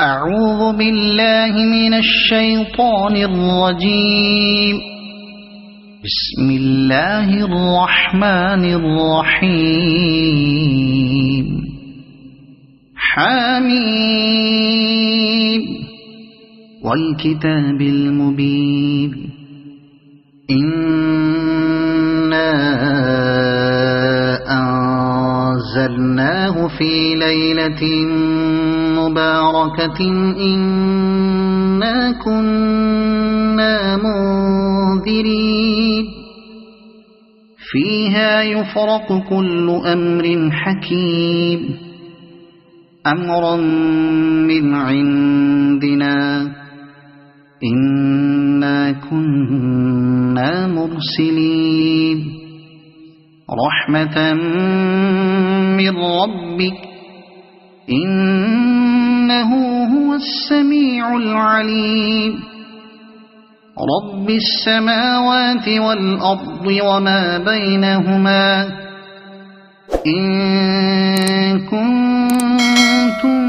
أعوذ بالله من الشيطان الرجيم. بسم الله الرحمن الرحيم. حميم والكتاب المبين. إنا أنزلناه في ليلة مباركة إنا كنا منذرين فيها يفرق كل أمر حكيم أمرا من عندنا إنا كنا مرسلين رحمة من ربك إنه هو السميع العليم رب السماوات والأرض وما بينهما إن كنتم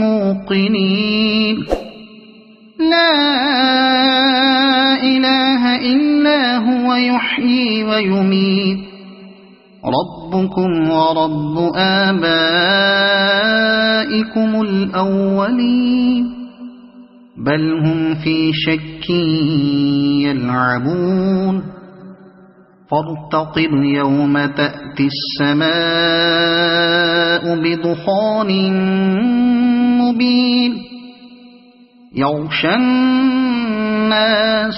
موقنين لا إله إلا هو يحيي ويميت ربكم ورب آبائكم الأولين بل هم في شك يلعبون فارتقب يوم تأتي السماء بدخان مبين يغشى الناس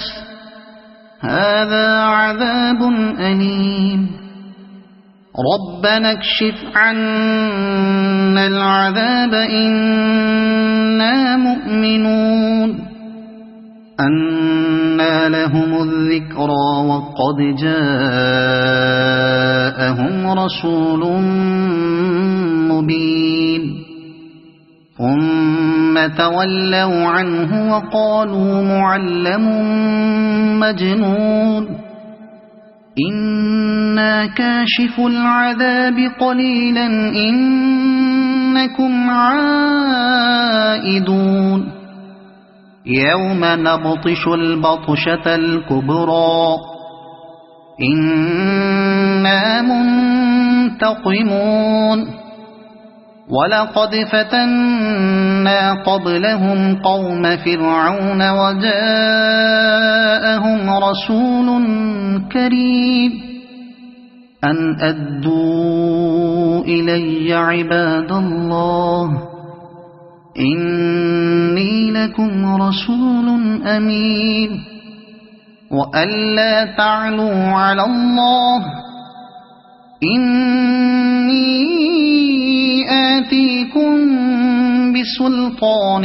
هذا عذاب أليم ربنا اكشف عنا العذاب إنا مؤمنون أنى لهم الذكرى وقد جاءهم رسول مبين ثم تولوا عنه وقالوا معلم مجنون إنا كاشف العذاب قليلا إنكم عائدون يوم نبطش البطشة الكبرى إنا منتقمون ولقد فتنا قبلهم قوم فرعون وجاءهم رسول كريم أن أدوا إلي عباد الله إني لكم رسول أمين وأن لا تعلوا على الله إني آتيكم بسلطان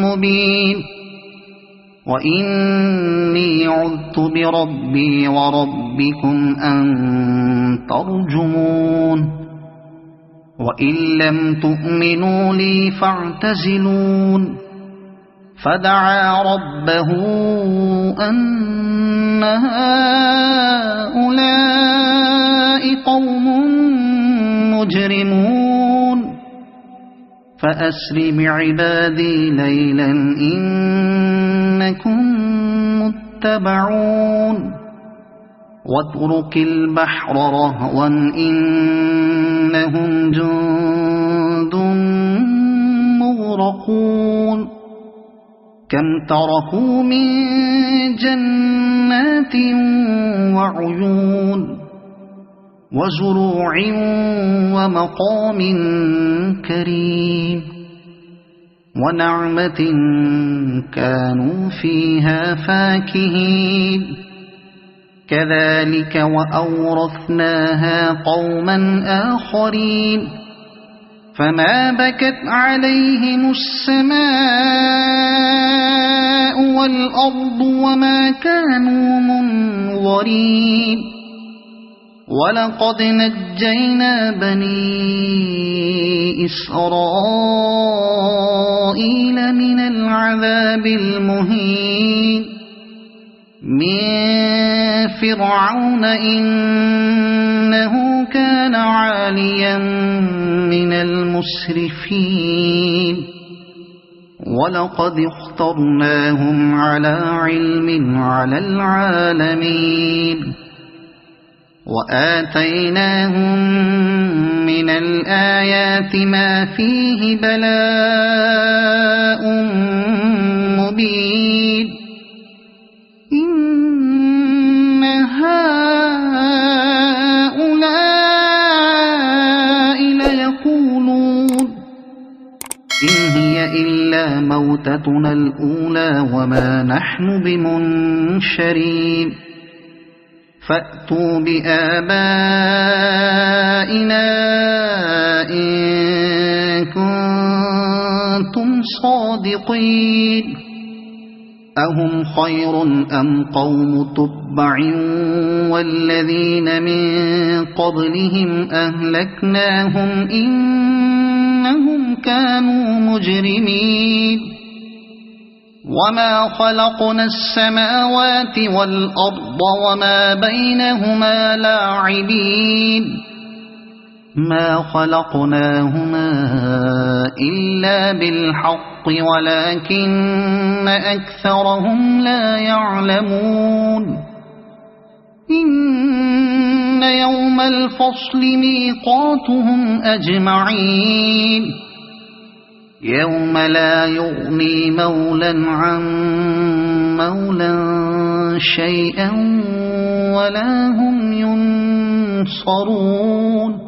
مبين وإني عذت بربي وربكم أن ترجمون وإن لم تؤمنوا لي فاعتزلون فدعا ربه أن هؤلاء قوم مجرمون فأسر بعبادي ليلا إنكم متبعون واترك البحر رهوا إنهم جند مغرقون كم تركوا من جنات وعيون وزروع ومقام كريم ونعمة كانوا فيها فاكهين كذلك وأورثناها قوما آخرين فما بكت عليهم السماء والأرض وما كانوا منظرين ولقد نجينا بني إسرائيل من العذاب المهين من فرعون إنه كان عاليا من المسرفين ولقد اخترناهم على علم على العالمين وآتيناهم من الآيات ما فيه بلاء مبين إن هؤلاء ليقولون إن هي إلا موتتنا الأولى وما نحن بمنشرين فأتوا بآبائنا إن كنتم صادقين أهم خير أم قوم تبع والذين من قبلهم أهلكناهم إنهم كانوا مجرمين وما خلقنا السماوات والأرض وما بينهما لاعبين ما خلقناهما إلا بالحق ولكن أكثرهم لا يعلمون إن يوم الفصل ميقاتهم أجمعين يوم لا يغني مولا عن مولا شيئا ولا هم ينصرون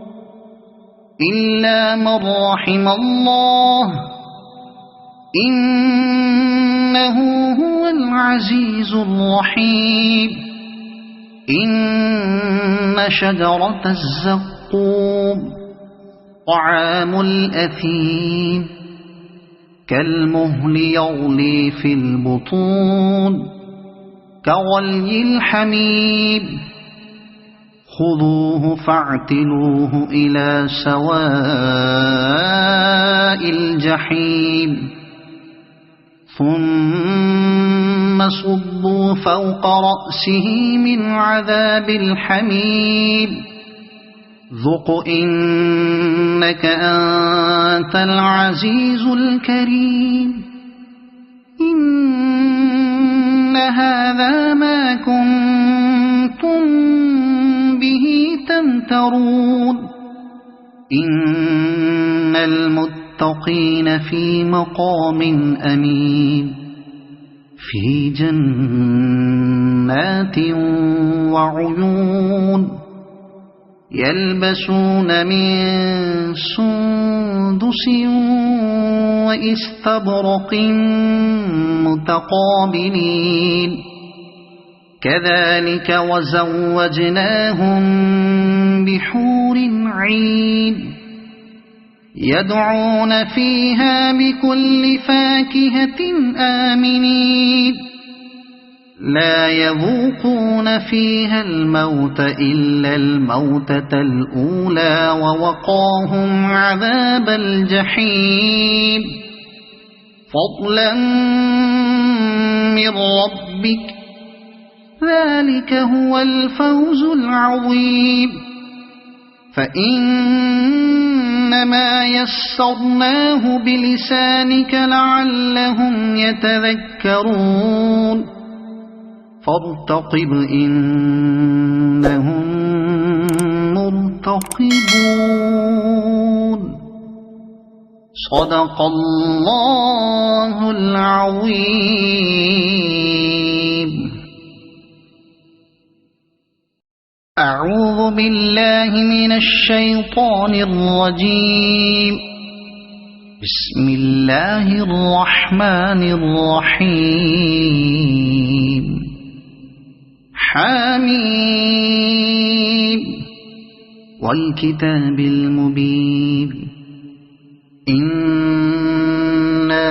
إلا من رحم الله إنه هو العزيز الرحيم إن شجرة الزقوم طعام الأثيم كالمهل يغلي في البطون كغلي الحميم خذوه فاعتلوه إلى سواء الجحيم ثم صبوا فوق رأسه من عذاب الحميم ذق إنك أنت العزيز الكريم إن هذا ما كنتم به تمترون إن المتقين في مقام أمين في جنات وعيون يلبسون من سندس وإستبرق متقابلين كذلك وزوجناهم بحور عين يدعون فيها بكل فاكهة آمنين لا يذوقون فيها الموت إلا الموتة الأولى ووقاهم عذاب الجحيم فضلا من ربك ذلك هو الفوز العظيم فإنما يسرناه بلسانك لعلهم يتذكرون فارتقب إنهم مرتقبون صدق الله العظيم أعوذ بالله من الشيطان الرجيم بسم الله الرحمن الرحيم حميم والكتاب المبين إنا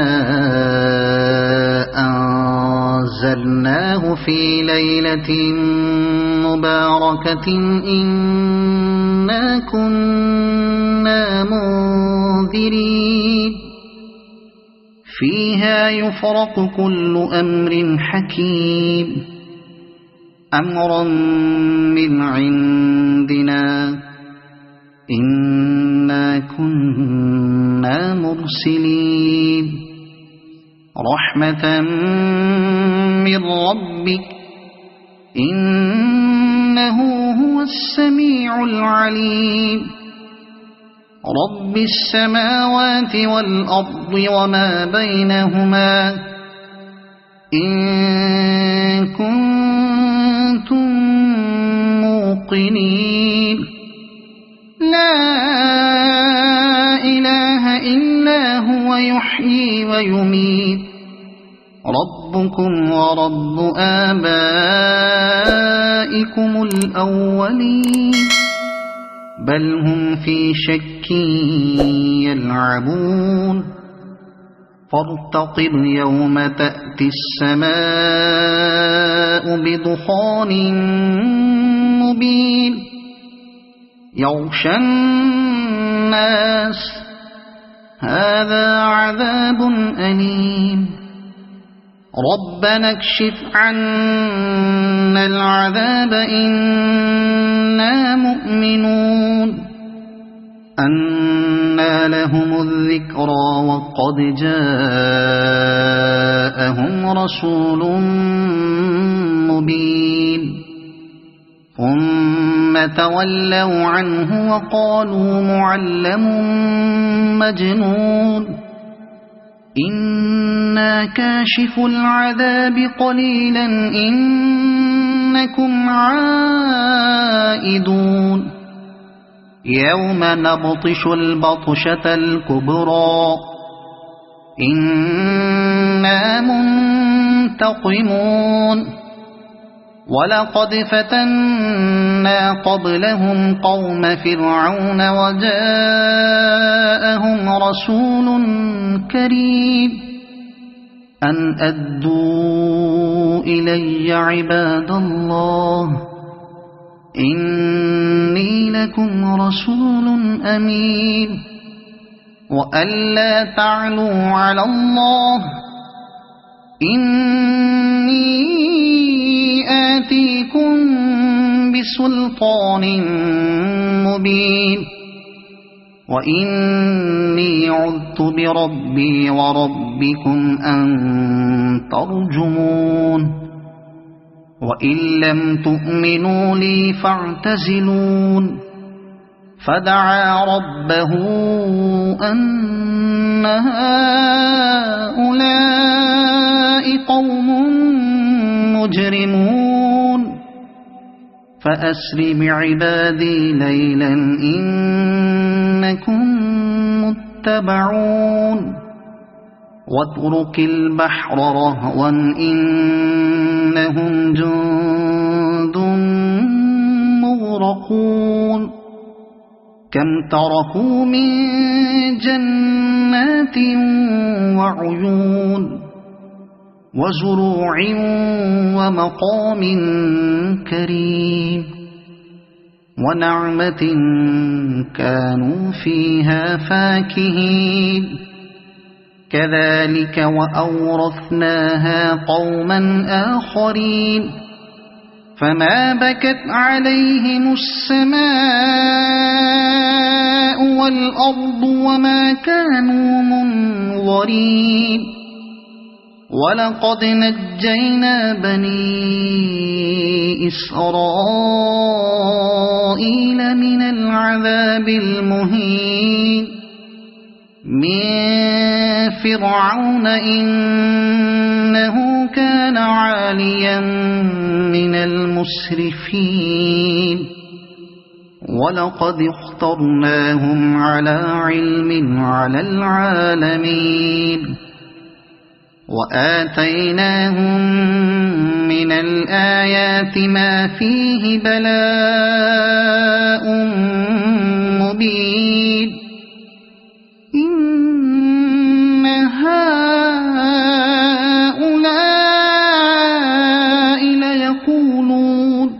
أنزلناه في ليلة مباركة إنا كنا منذرين فيها يفرق كل أمر حكيم أمرا من عندنا إنا كنا مرسلين رحمة من ربك إنه هو السميع العليم رب السماوات والأرض وما بينهما إن كنتم موقنين لا إله إلا هو يحيي ويميت ربكم ورب آبائكم الأولين بل هم في شك يلعبون فارتقب يوم تأتي السماء بدخان مبين يغشى الناس هذا عذاب أليم ربنا اكشف عنا العذاب إنا مؤمنون أنى لهم الذكرى وقد جاءهم رسول مبين ثم تولوا عنه وقالوا معلم مجنون إنا كاشف العذاب قليلا إنكم عائدون يوم نبطش البطشة الكبرى إنا منتقمون ولقد فتنا قبلهم قوم فرعون وجاءهم رسول كريم أن أدوا إلي عباد الله إني لكم رسول أمين وألا تعلوا على الله إني آتيكم بسلطان مبين وإني عذت بربي وربكم أن ترجمون وإن لم تؤمنوا لي فاعتزلون فدعا ربه أن هؤلاء قوم مجرمون فأسر بعبادي ليلا إنكم متبعون واترك البحر رهوا إنهم جند مغرقون كم تركوا من جنات وعيون وزروع ومقام كريم ونعمة كانوا فيها فاكهين كذلك وأورثناها قوما آخرين فما بكت عليهم السماء والأرض وما كانوا منظرين ولقد نجينا بني إسرائيل من العذاب المهين من فرعون إنه كان عاليا من المسرفين ولقد اخترناهم على علم على العالمين وآتيناهم من الآيات ما فيه بلاء مبين إن هؤلاء ليقولون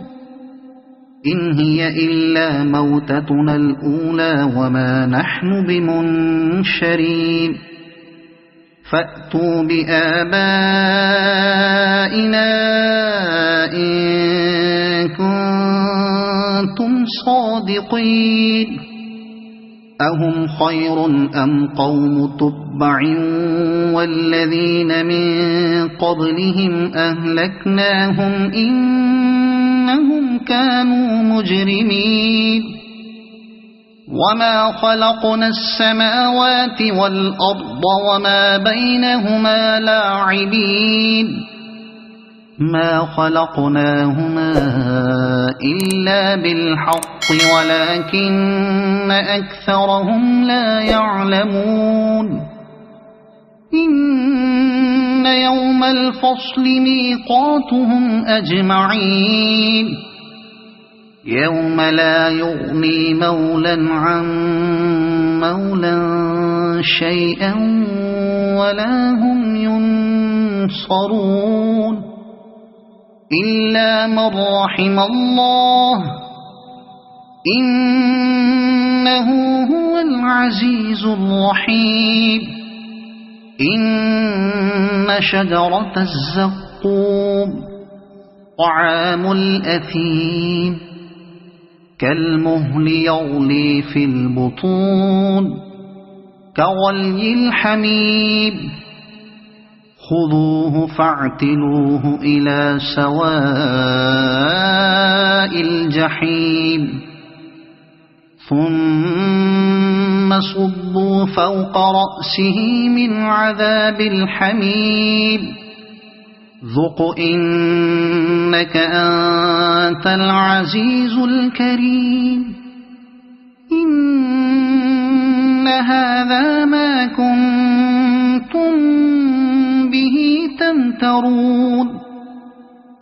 إن هي إلا موتتنا الأولى وما نحن بمنشرين فأتوا بآبائنا إن كنتم صادقين أهم خير أم قوم تبع والذين من قبلهم أهلكناهم إنهم كانوا مجرمين وما خلقنا السماوات والأرض وما بينهما لاعبين ما خلقناهما إلا بالحق ولكن أكثرهم لا يعلمون إن يوم الفصل ميقاتهم أجمعين يوم لا يغني مولا عن مولا شيئا ولا هم ينصرون إلا من رحم الله إنه هو العزيز الرحيم إن شجرة الزقوم طعام الأثيم كالمهل يغلي في البطون كغلي الحميم خذوه فاعتلوه إلى سواء الجحيم ثم صبوا فوق رأسه من عذاب الحميم ذق إنك أنت العزيز الكريم إن هذا ما كنتم به تمترون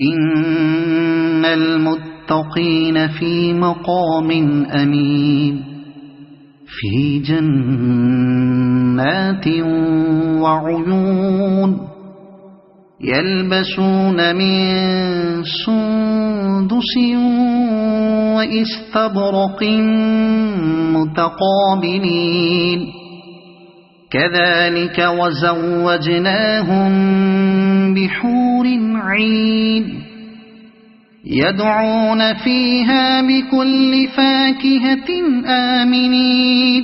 إن المتقين في مقام أمين في جنات وعيون يلبسون من سندس وإستبرق متقابلين كذلك وزوجناهم بحور عين يدعون فيها بكل فاكهة آمنين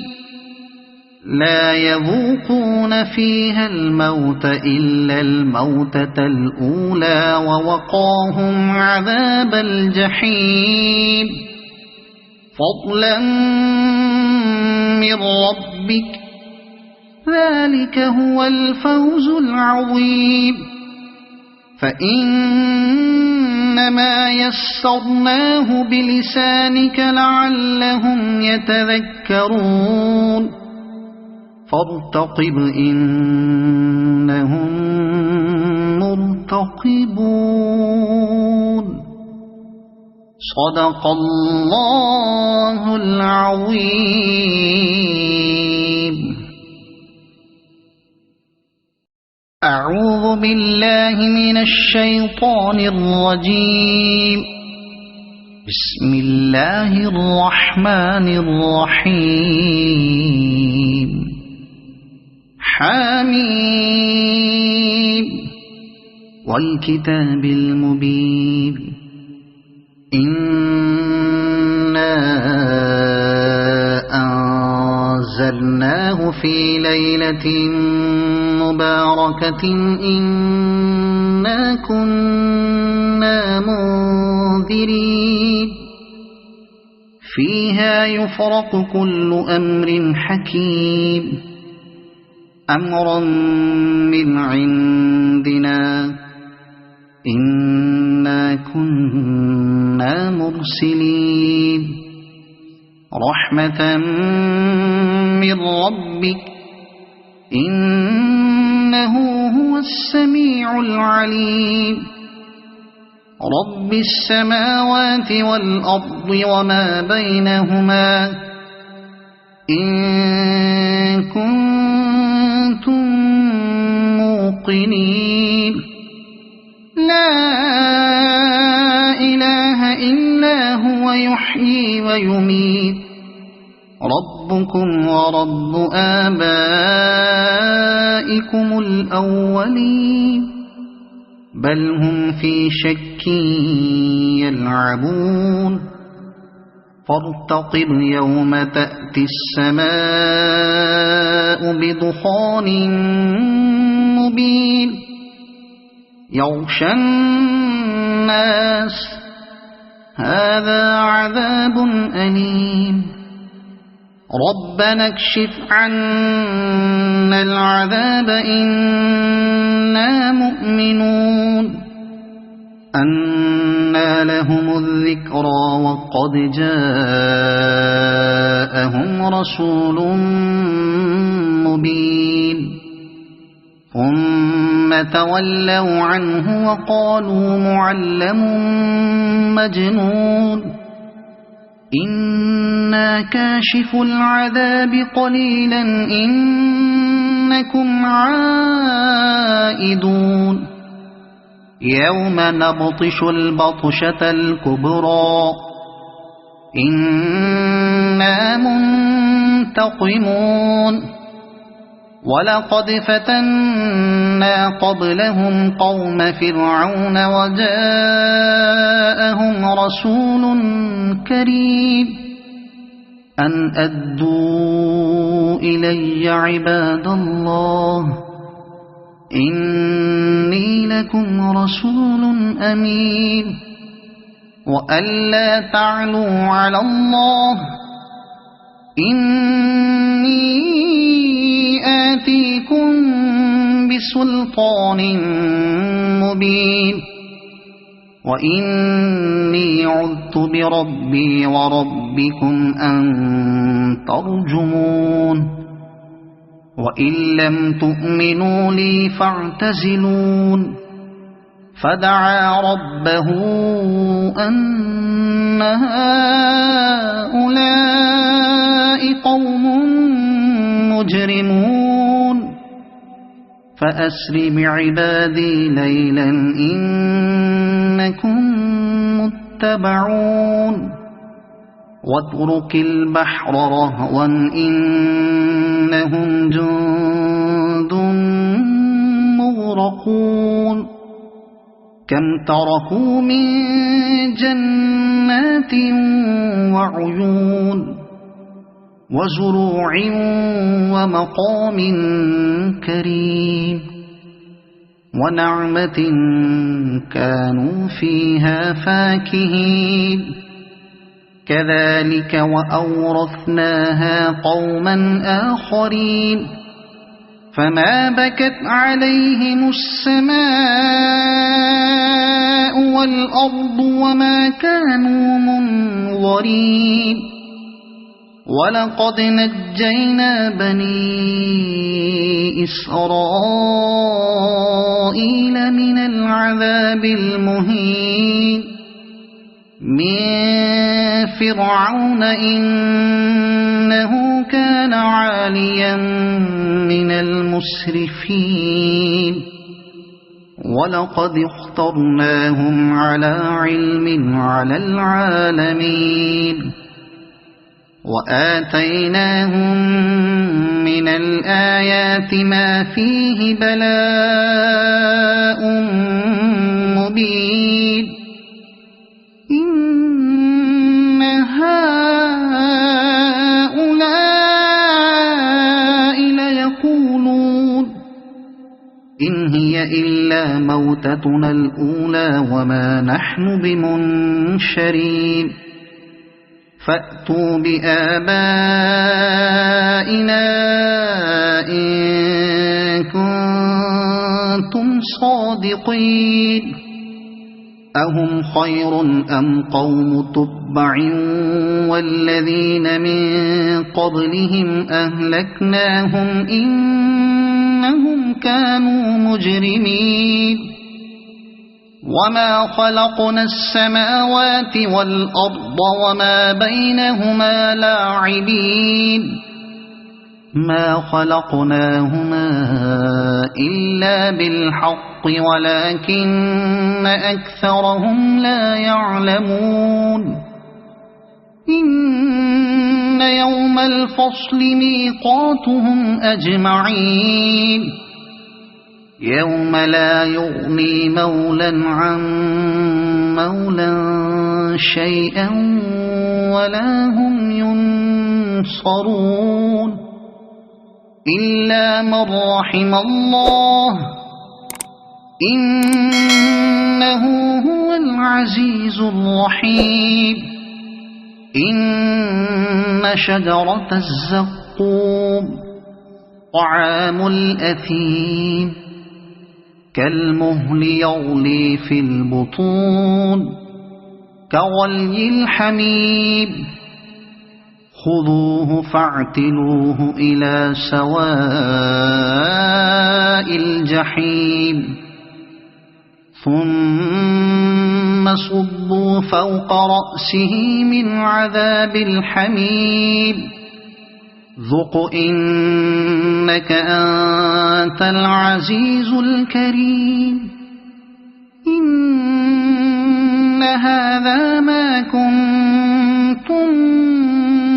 لا يذوقون فيها الموت إلا الموتة الأولى ووقاهم عذاب الجحيم فضلا من ربك ذلك هو الفوز العظيم فإنما يسرناه بلسانك لعلهم يتذكرون فارتقب إنهم مرتقبون صدق الله العظيم أعوذ بالله من الشيطان الرجيم بسم الله الرحمن الرحيم حميم والكتاب المبين إنا أنزلناه في ليلة مباركة إنا كنا منذرين فيها يفرق كل أمر حكيم أمرا من عندنا إنا كنا مرسلين رحمة من ربك إنه هو السميع العليم رب السماوات والأرض وما بينهما إن كنتم موقنين لا إله إلا هو يحيي ويميت ربكم ورب آبائكم الأولين بل هم في شك يلعبون فارتقب يوم تأتي السماء بدخان مبين يغشى الناس هذا عذاب أليم ربنا اكشف عنا العذاب إنا مؤمنون أنى لهم الذكرى وقد جاءهم رسول مبين ثم تولوا عنه وقالوا معلم مجنون إنا كاشف العذاب قليلا إنكم عائدون يوم نبطش البطشة الكبرى إنا منتقمون ولقد فتنا قبلهم قوم فرعون وجاءهم رسول كريم أن أدوا إلي عباد الله إني لكم رسول أمين وألا تعلوا على الله إني آتيكم بسلطان مبين وإني عذت بربي وربكم أن ترجمون وإن لم تؤمنوا لي فاعتزلون فدعا ربه أن هؤلاء قوم مجرمون فأسر بعبادي ليلا إنكم متبعون واترك البحر رهوا إنهم جند مغرقون كم تركوا من جنات وعيون وزروع ومقام كريم ونعمة كانوا فيها فاكهين كذلك وأورثناها قوما آخرين فما بكت عليهم السماء والأرض وما كانوا منظرين ولقد نجينا بني إسرائيل من العذاب المهين من فرعون إنه كان عاليا من المسرفين ولقد اخترناهم على علم على العالمين وآتيناهم من الآيات ما فيه بلاء مبين إن هؤلاء ليقولون إن هي إلا موتتنا الأولى وما نحن بمنشرين فأتوا بآبائنا إن كنتم صادقين أهم خير أم قوم تبع والذين من قبلهم أهلكناهم إنهم كانوا مجرمين وما خلقنا السماوات والأرض وما بينهما لاعبين ما خلقناهما إلا بالحق ولكن أكثرهم لا يعلمون إن يوم الفصل ميقاتهم أجمعين يوم لا يغني مولا عن مولا شيئا ولا هم ينصرون إلا من رحم الله إنه هو العزيز الرحيم إن شجرة الزقوم طعام الأثيم كالمهل يغلي في البطون كغلي الحميم خذوه فاعتلوه إلى سواء الجحيم ثم صبوا فوق رأسه من عذاب الحميم ذق إنك أنت العزيز الكريم إن هذا ما كنتم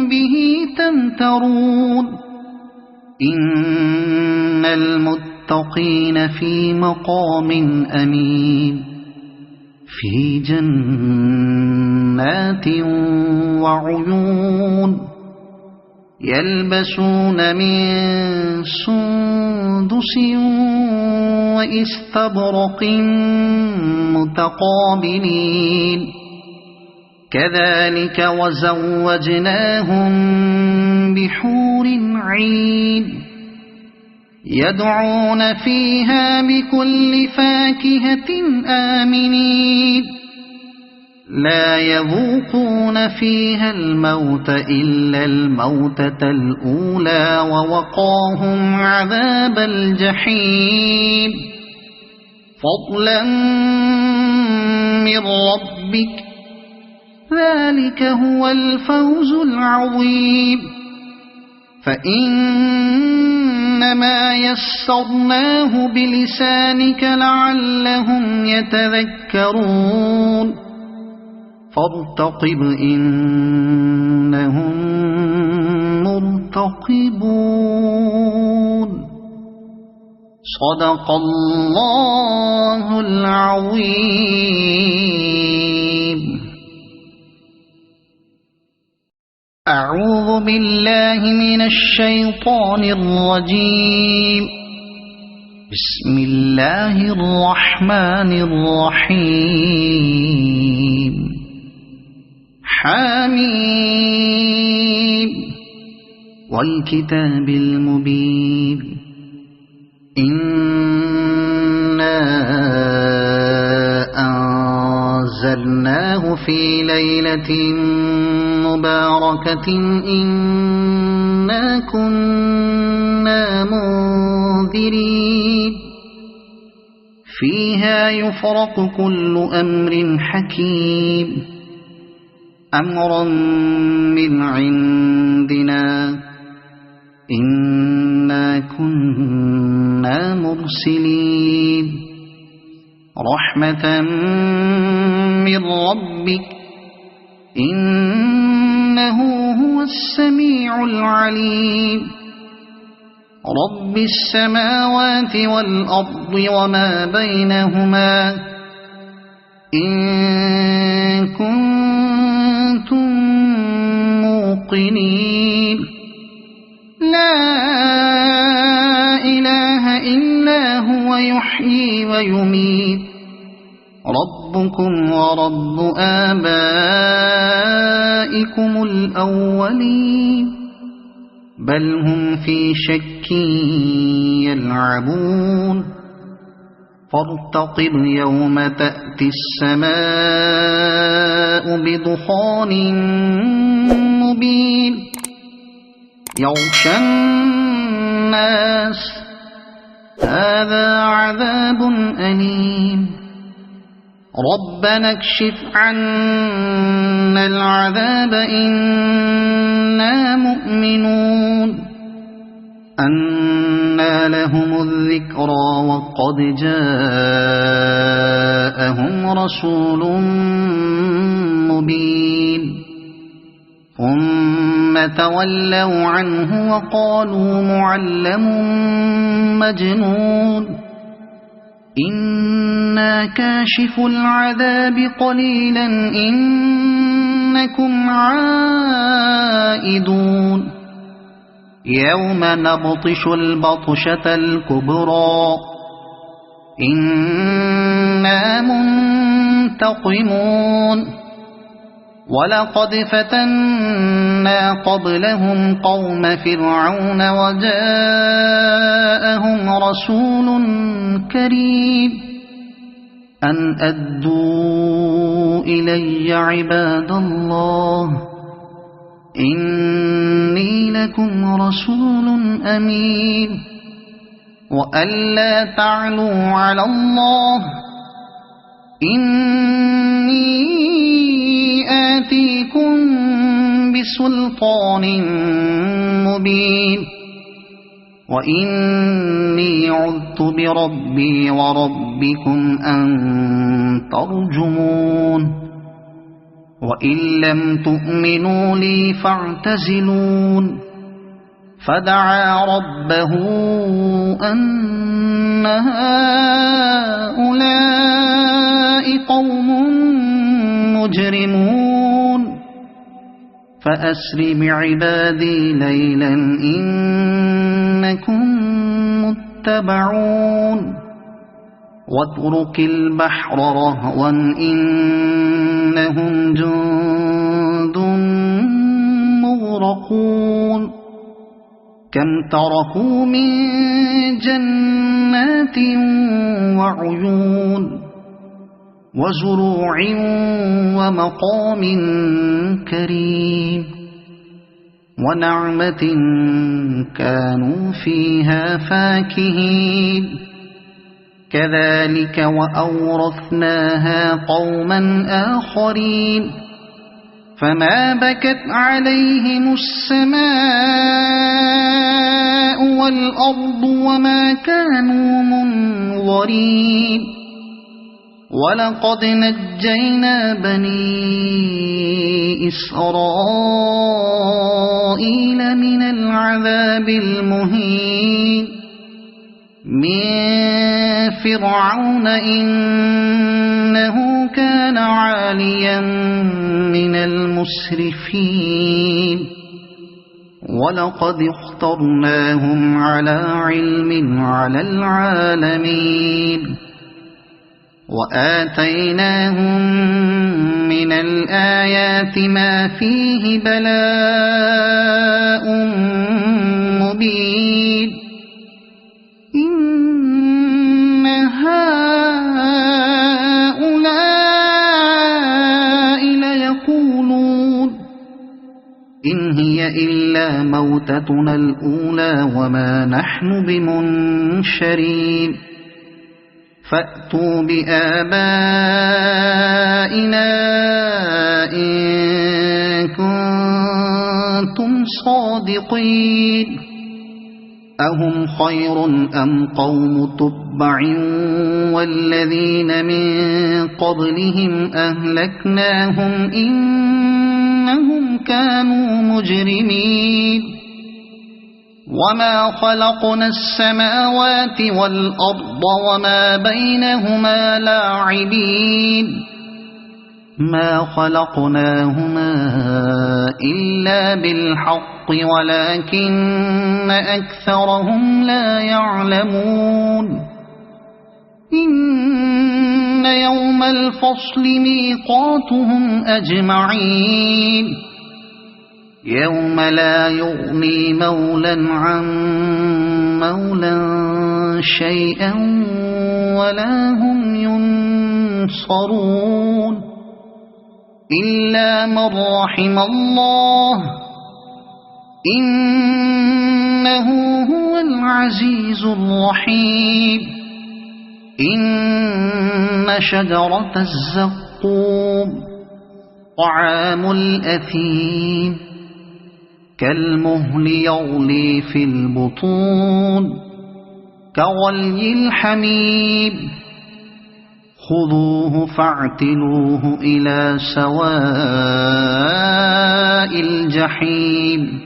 به تمترون إن المتقين في مقام أمين في جنات وعيون يلبسون من سندس وإستبرق متقابلين كذلك وزوجناهم بحور عين يدعون فيها بكل فاكهة آمنين لا يذوقون فيها الموت إلا الموتة الأولى ووقاهم عذاب الجحيم فضلا من ربك ذلك هو الفوز العظيم فإنما يسرناه بلسانك لعلهم يتذكرون فارتقب إنهم مرتقبون صدق الله العظيم أعوذ بالله من الشيطان الرجيم بسم الله الرحمن الرحيم حميم والكتاب المبين إنا أنزلناه في ليلة مباركة إنا كنا منذرين فيها يفرق كل أمر حكيم أمرا من عندنا إنا كنا مرسلين رحمة من ربك إنه هو السميع العليم رب السماوات والأرض وما بينهما إن كنتم موقنين لا إله إلا هو يحيي ويميت ربكم ورب آبائكم الأولين بل هم في شك يلعبون فارتقب يوم تأتي السماء بدخان مبين يغشى الناس هذا عذاب أليم ربنا اكشف عنا العذاب إنا مؤمنون أنى لهم الذكرى وقد جاءهم رسول مبين ثم تولوا عنه وقالوا معلم مجنون إنا كاشف العذاب قليلا إنكم عائدون يوم نبطش البطشة الكبرى إنا منتقمون ولقد فتنا قبلهم قوم فرعون وجاءهم رسول كريم أن أدوا إلي عباد الله إني لكم رسول أمين وألا تعلوا على الله إني آتيكم بسلطان مبين وإني عذت بربي وربكم أن ترجمون وإن لم تؤمنوا لي فاعتزلون فدعا ربه أن هؤلاء قوم مجرمون فأسر بعبادي ليلا إنكم متبعون واترك البحر رهوا إنهم جند مغرقون كم تركوا من جنات وعيون وزروع ومقام كريم ونعمة كانوا فيها فاكهين كذلك وأورثناها قوما آخرين فما بكت عليهم السماء والأرض وما كانوا منظرين ولقد نجينا بني إسرائيل من العذاب المهين من فرعون إنه كان عاليا من المسرفين ولقد اخترناهم على علم على العالمين وآتيناهم من الآيات ما فيه بلاء مبين إن هؤلاء ليقولون إن هي إلا موتتنا الأولى وما نحن بمنشرين فأتوا بآبائنا إن كنتم صادقين أهم خير أم قوم تبع والذين من قبلهم أهلكناهم إنهم كانوا مجرمين وما خلقنا السماوات والأرض وما بينهما لاعبين ما خلقناهما إلا بالحق ولكن أكثرهم لا يعلمون إن يوم الفصل ميقاتهم أجمعين يوم لا يغني مولا عن مولا شيئا ولا هم ينصرون إلا من رحم الله إنه هو العزيز الرحيم إن شجرة الزقوم طعام الأثيم كالمهل يغلي في البطون كغلي الحميم خذوه فاعتلوه إلى سواء الجحيم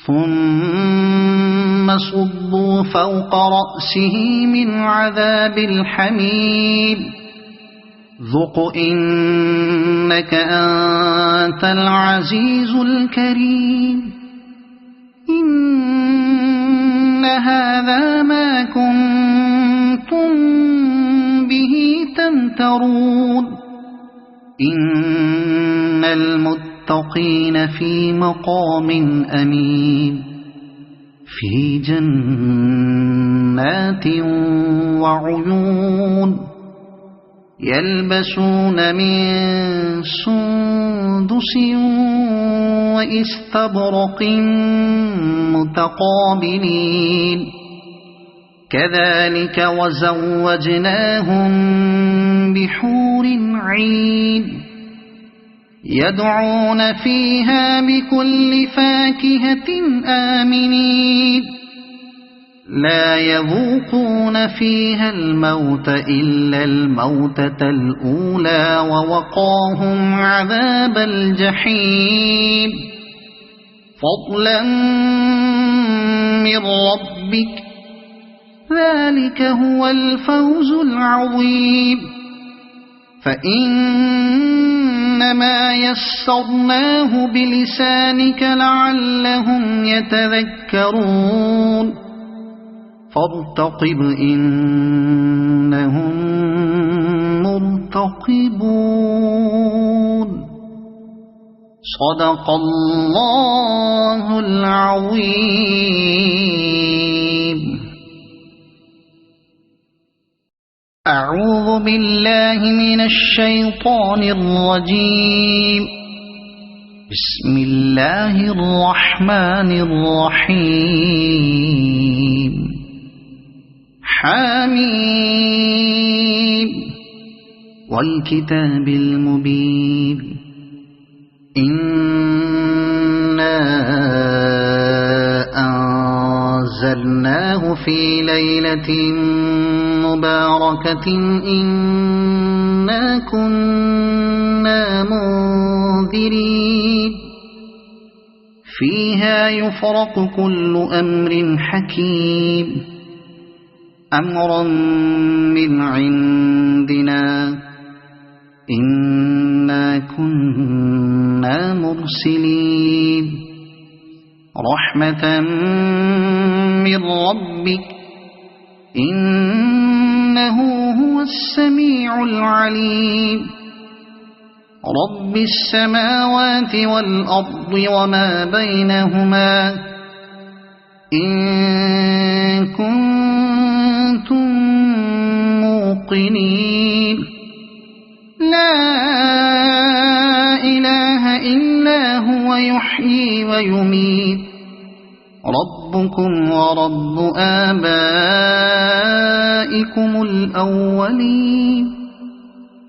ثم صبوا فوق رأسه من عذاب الحميم ذق إنك أنت العزيز الكريم إن هذا ما كنتم به تمترون إن المتقين في مقام أمين في جنات وعيون يلبسون من سندس وإستبرق متقابلين كذلك وزوجناهم بحور عين يدعون فيها بكل فاكهة آمنين لا يذوقون فيها الموت إلا الموتة الأولى ووقاهم عذاب الجحيم فضلا من ربك ذلك هو الفوز العظيم فإنما يسرناه بلسانك لعلهم يتذكرون فارتقب إنهم مرتقبون صدق الله العظيم أعوذ بالله من الشيطان الرجيم بسم الله الرحمن الرحيم حميم والكتاب المبين إنا أنزلناه في ليلة مباركة إنا كنا منذرين فيها يفرق كل أمر حكيم أمرا من عندنا إنا كنا مرسلين رحمة من ربك إنه هو السميع العليم رب السماوات والأرض وما بينهما إن كنتم موقنين لا إله إلا هو يحيي ويميت ربكم ورب آبائكم الأولين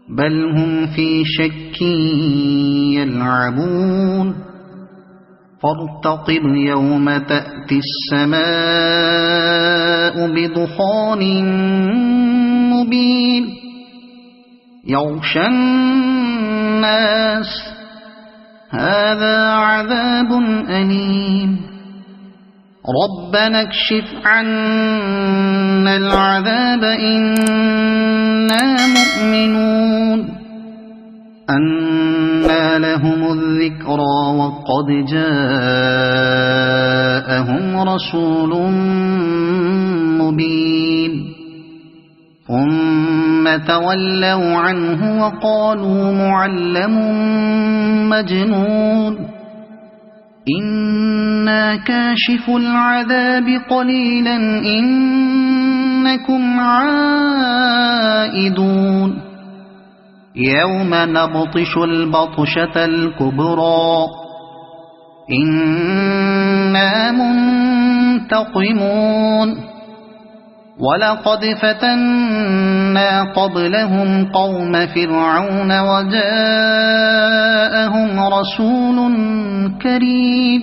بل هم في شك يلعبون فارتقب يوم تأتي السماء بدخان مبين يغشى الناس هذا عذاب أليم ربنا اكشف عنا العذاب إنا مؤمنون أنى لهم الذكرى وقد جاءهم رسول مبين ثم تولوا عنه وقالوا معلم مجنون إنا كاشف العذاب قليلا إنكم عائدون يوم نبطش البطشة الكبرى إنا منتقمون ولقد فتنا قبلهم قوم فرعون وجاءهم رسول كريم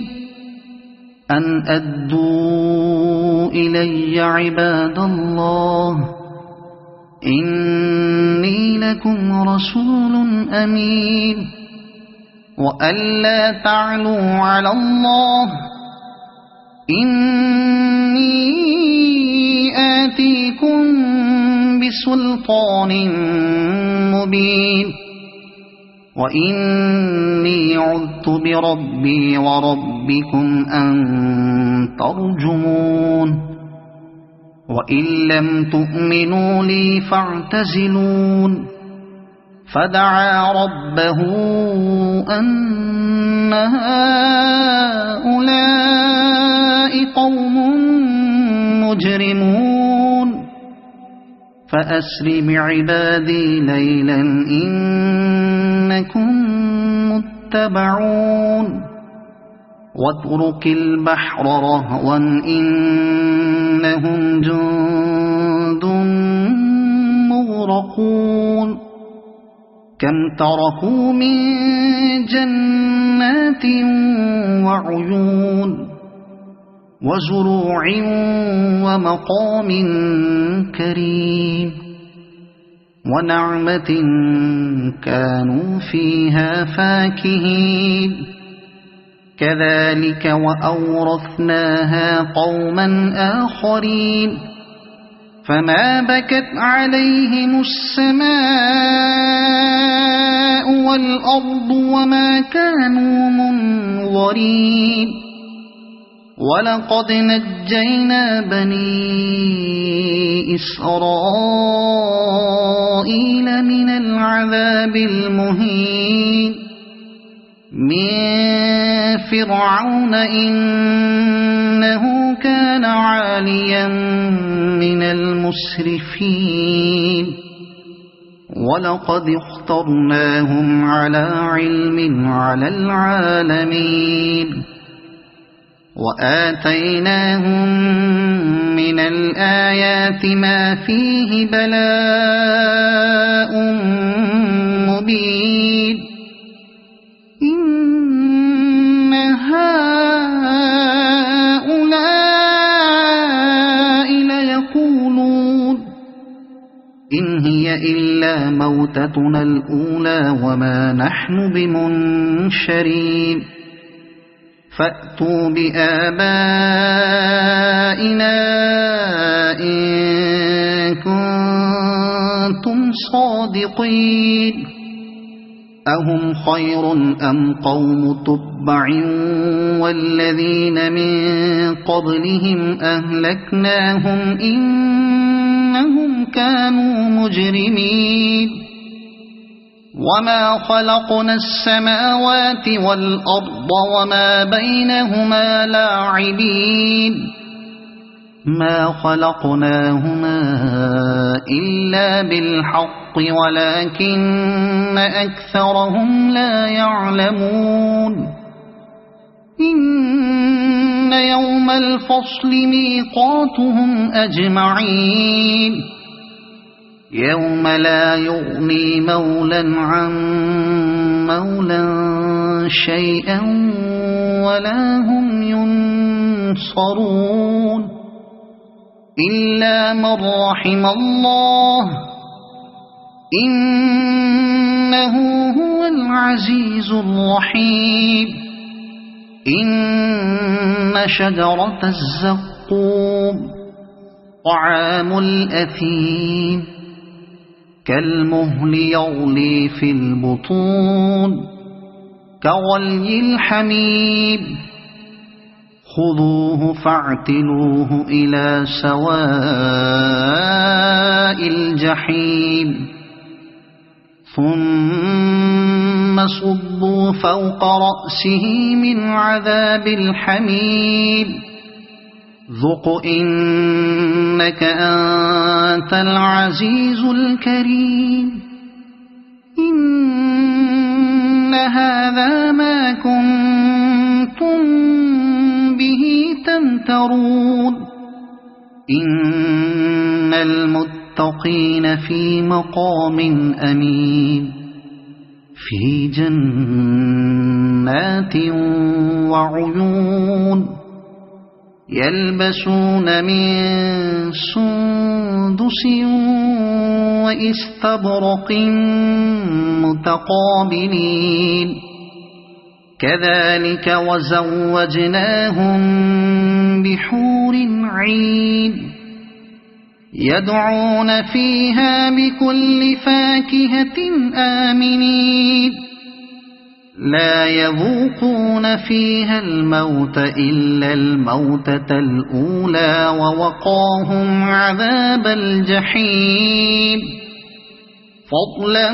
أن أدوا إلي عباد الله إني لكم رسول أمين وألا تعلوا على الله إني بسلطان مبين وإني عذت بربي وربكم أن ترجمون وإن لم تؤمنوا لي فاعتزلون فدعا ربه أن هؤلاء قوم مجرمون فأسر بعبادي ليلا إنكم متبعون واترك البحر رهوا إنهم جند مغرقون كم تركوا من جنات وعيون وزروع ومقام كريم ونعمة كانوا فيها فاكهين كذلك وأورثناها قوما آخرين فما بكت عليهم السماء والأرض وما كانوا منظرين ولقد نجينا بني إسرائيل من العذاب المهين من فرعون إنه كان عاليا من المسرفين ولقد اخترناهم على علم على العالمين وآتيناهم من الآيات ما فيه بلاء مبين إن هؤلاء ليقولون إن هي إلا موتتنا الأولى وما نحن بمنشرين فأتوا بآبائنا إن كنتم صادقين أهم خير أم قوم تبع والذين من قبلهم أهلكناهم إنهم كانوا مجرمين وما خلقنا السماوات والأرض وما بينهما لاعبين ما خلقناهما إلا بالحق ولكن أكثرهم لا يعلمون إن يوم الفصل ميقاتهم أجمعين يوم لا يغني مولا عن مولا شيئا ولا هم ينصرون إلا من رحم الله إنه هو العزيز الرحيم إن شجرة الزقوم طعام الأثيم كالمهل يغلي في البطون كغلي الحميم خذوه فاعتلوه إلى سواء الجحيم ثم صبوا فوق رأسه من عذاب الحميم ذق إنك أنت العزيز الكريم إن هذا ما كنتم به تمترون إن المتقين في مقام أمين في جنات وعيون يلبسون من سندس وإستبرق متقابلين كذلك وزوجناهم بحور عين يدعون فيها بكل فاكهة آمنين لا يذوقون فيها الموت إلا الموتة الأولى ووقاهم عذاب الجحيم فضلا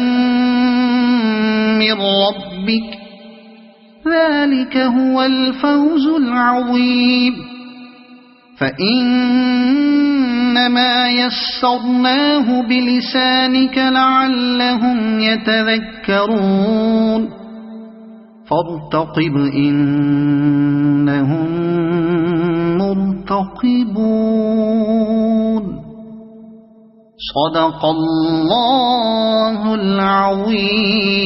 من ربك ذلك هو الفوز العظيم فإنما يسرناه بلسانك لعلهم يتذكرون فارتقب إنهم مرتقبون صدق الله العظيم.